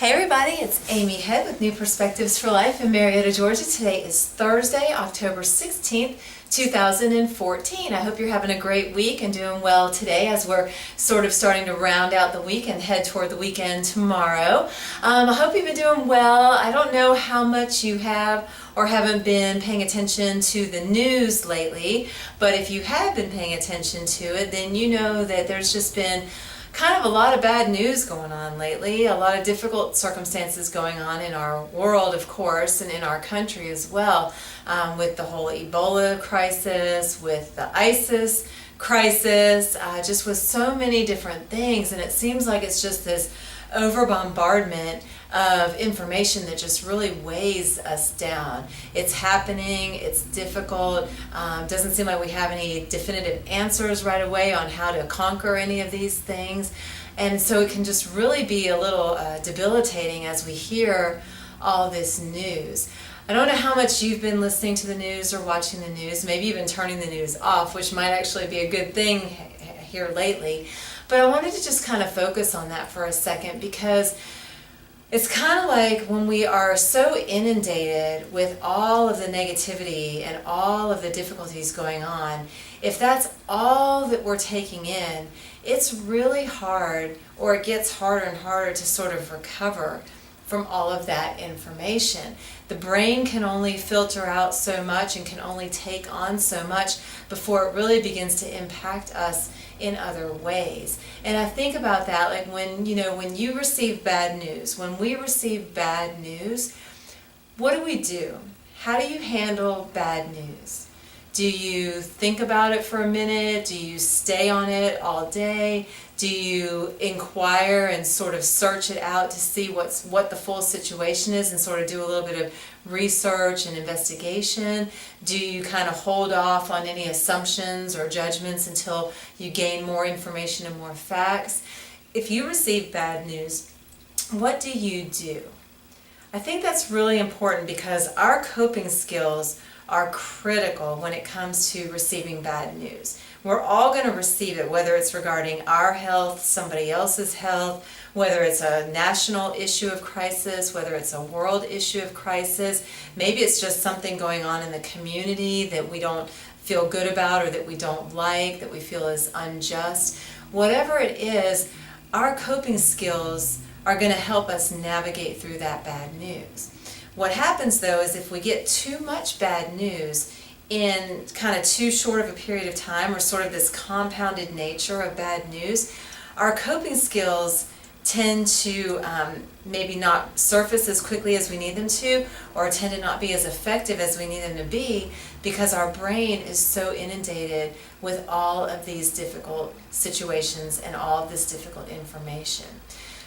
Hey everybody, it's Amy Head with New Perspectives for Life in Marietta, Georgia. Today is Thursday, October 16th, 2014. I hope you're having a great week and doing well today as we're sort of starting to round out the week and head toward the weekend tomorrow. I hope you've been doing well. I don't know how much you have or haven't been paying attention to the news lately, but if you have been paying attention to it, then you know that there's just been kind of a lot of bad news going on lately, a lot of difficult circumstances going on in our world, of course, and in our country as well, with the whole Ebola crisis, with the ISIS crisis, just with so many different things, and it seems like it's just this over bombardment of information that just really weighs us down. It's happening, it's difficult, doesn't seem like we have any definitive answers right away on how to conquer any of these things, and so it can just really be a little debilitating as we hear all this news. I don't know how much you've been listening to the news or watching the news, maybe even turning the news off, which might actually be a good thing here lately, but I wanted to just kind of focus on that for a second, because it's kind of like when we are so inundated with all of the negativity and all of the difficulties going on, if that's all that we're taking in, it's really hard, or it gets harder and harder to sort of recover from all of that information. The brain can only filter out so much and can only take on so much before it really begins to impact us in other ways. And I think about that, like when you receive bad news, when we receive bad news, what do? How do you handle bad news? Do you think about it for a minute? Do you stay on it all day? Do you inquire and sort of search it out to see what the full situation is and sort of do a little bit of research and investigation? Do you kind of hold off on any assumptions or judgments until you gain more information and more facts? If you receive bad news, what do you do? I think that's really important, because our coping skills are critical when it comes to receiving bad news. We're all going to receive it, whether it's regarding our health, somebody else's health, whether it's a national issue of crisis, whether it's a world issue of crisis. Maybe it's just something going on in the community that we don't feel good about or that we don't like, that we feel is unjust. Whatever it is, our coping skills are going to help us navigate through that bad news. What happens though is if we get too much bad news in kind of too short of a period of time, or sort of this compounded nature of bad news, our coping skills tend to maybe not surface as quickly as we need them to, or tend to not be as effective as we need them to be, because our brain is so inundated with all of these difficult situations and all of this difficult information.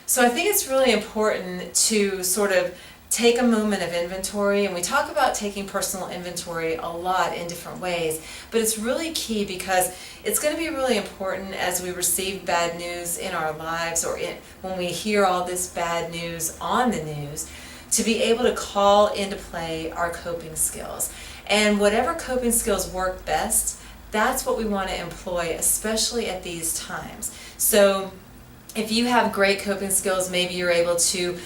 So I think it's really important to sort of take a moment of inventory, and we talk about taking personal inventory a lot in different ways, but it's really key, because it's going to be really important as we receive bad news in our lives, or when we hear all this bad news on the news, to be able to call into play our coping skills. And whatever coping skills work best, that's what we want to employ, especially at these times. So if you have great coping skills, maybe you're able to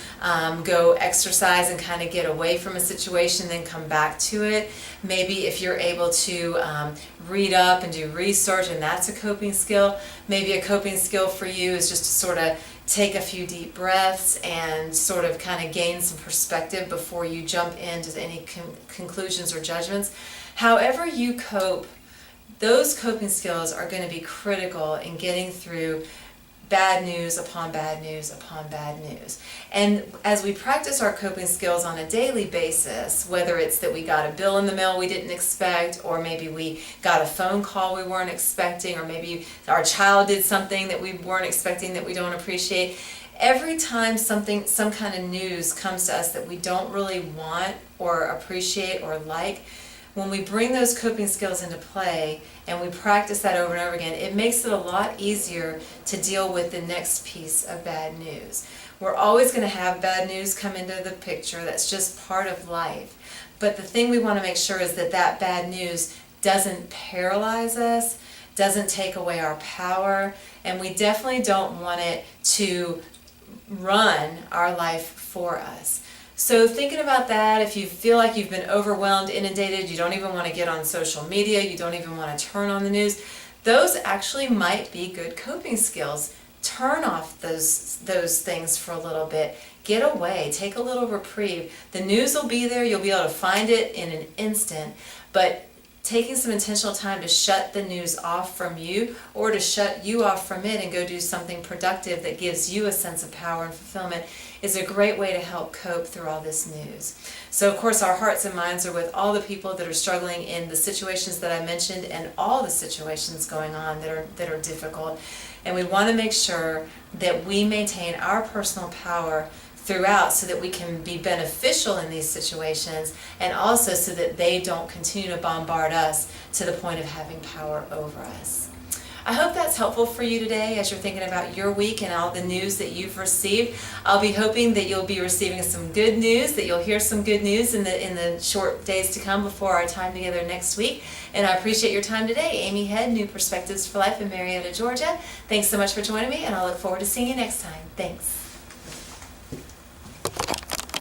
go exercise and kind of get away from a situation, then come back to it. Maybe if you're able to read up and do research, and that's a coping skill. Maybe a coping skill for you is just to sort of take a few deep breaths and sort of kind of gain some perspective before you jump into any conclusions or judgments. However you cope, those coping skills are going to be critical in getting through bad news upon bad news upon bad news. And as we practice our coping skills on a daily basis, whether it's that we got a bill in the mail we didn't expect, or maybe we got a phone call we weren't expecting, or maybe our child did something that we weren't expecting that we don't appreciate, every time some kind of news comes to us that we don't really want or appreciate or like, when we bring those coping skills into play and we practice that over and over again, it makes it a lot easier to deal with the next piece of bad news. We're always going to have bad news come into the picture. That's just part of life. But the thing we want to make sure is that that bad news doesn't paralyze us, doesn't take away our power, and we definitely don't want it to run our life for us. So thinking about that, if you feel like you've been overwhelmed, inundated, you don't even want to get on social media, you don't even want to turn on the news, those actually might be good coping skills. Turn off those things for a little bit. Get away, take a little reprieve. The news will be there, you'll be able to find it in an instant, but taking some intentional time to shut the news off from you, or to shut you off from it and go do something productive that gives you a sense of power and fulfillment, is a great way to help cope through all this news. So of course our hearts and minds are with all the people that are struggling in the situations that I mentioned, and all the situations going on that are difficult. And we want to make sure that we maintain our personal power throughout, so that we can be beneficial in these situations, and also so that they don't continue to bombard us to the point of having power over us. I hope that's helpful for you today as you're thinking about your week and all the news that you've received. I'll be hoping that you'll be receiving some good news, that you'll hear some good news in the short days to come before our time together next week. And I appreciate your time today. Amy Head, New Perspectives for Life in Marietta, Georgia. Thanks so much for joining me, and I look forward to seeing you next time. Thanks.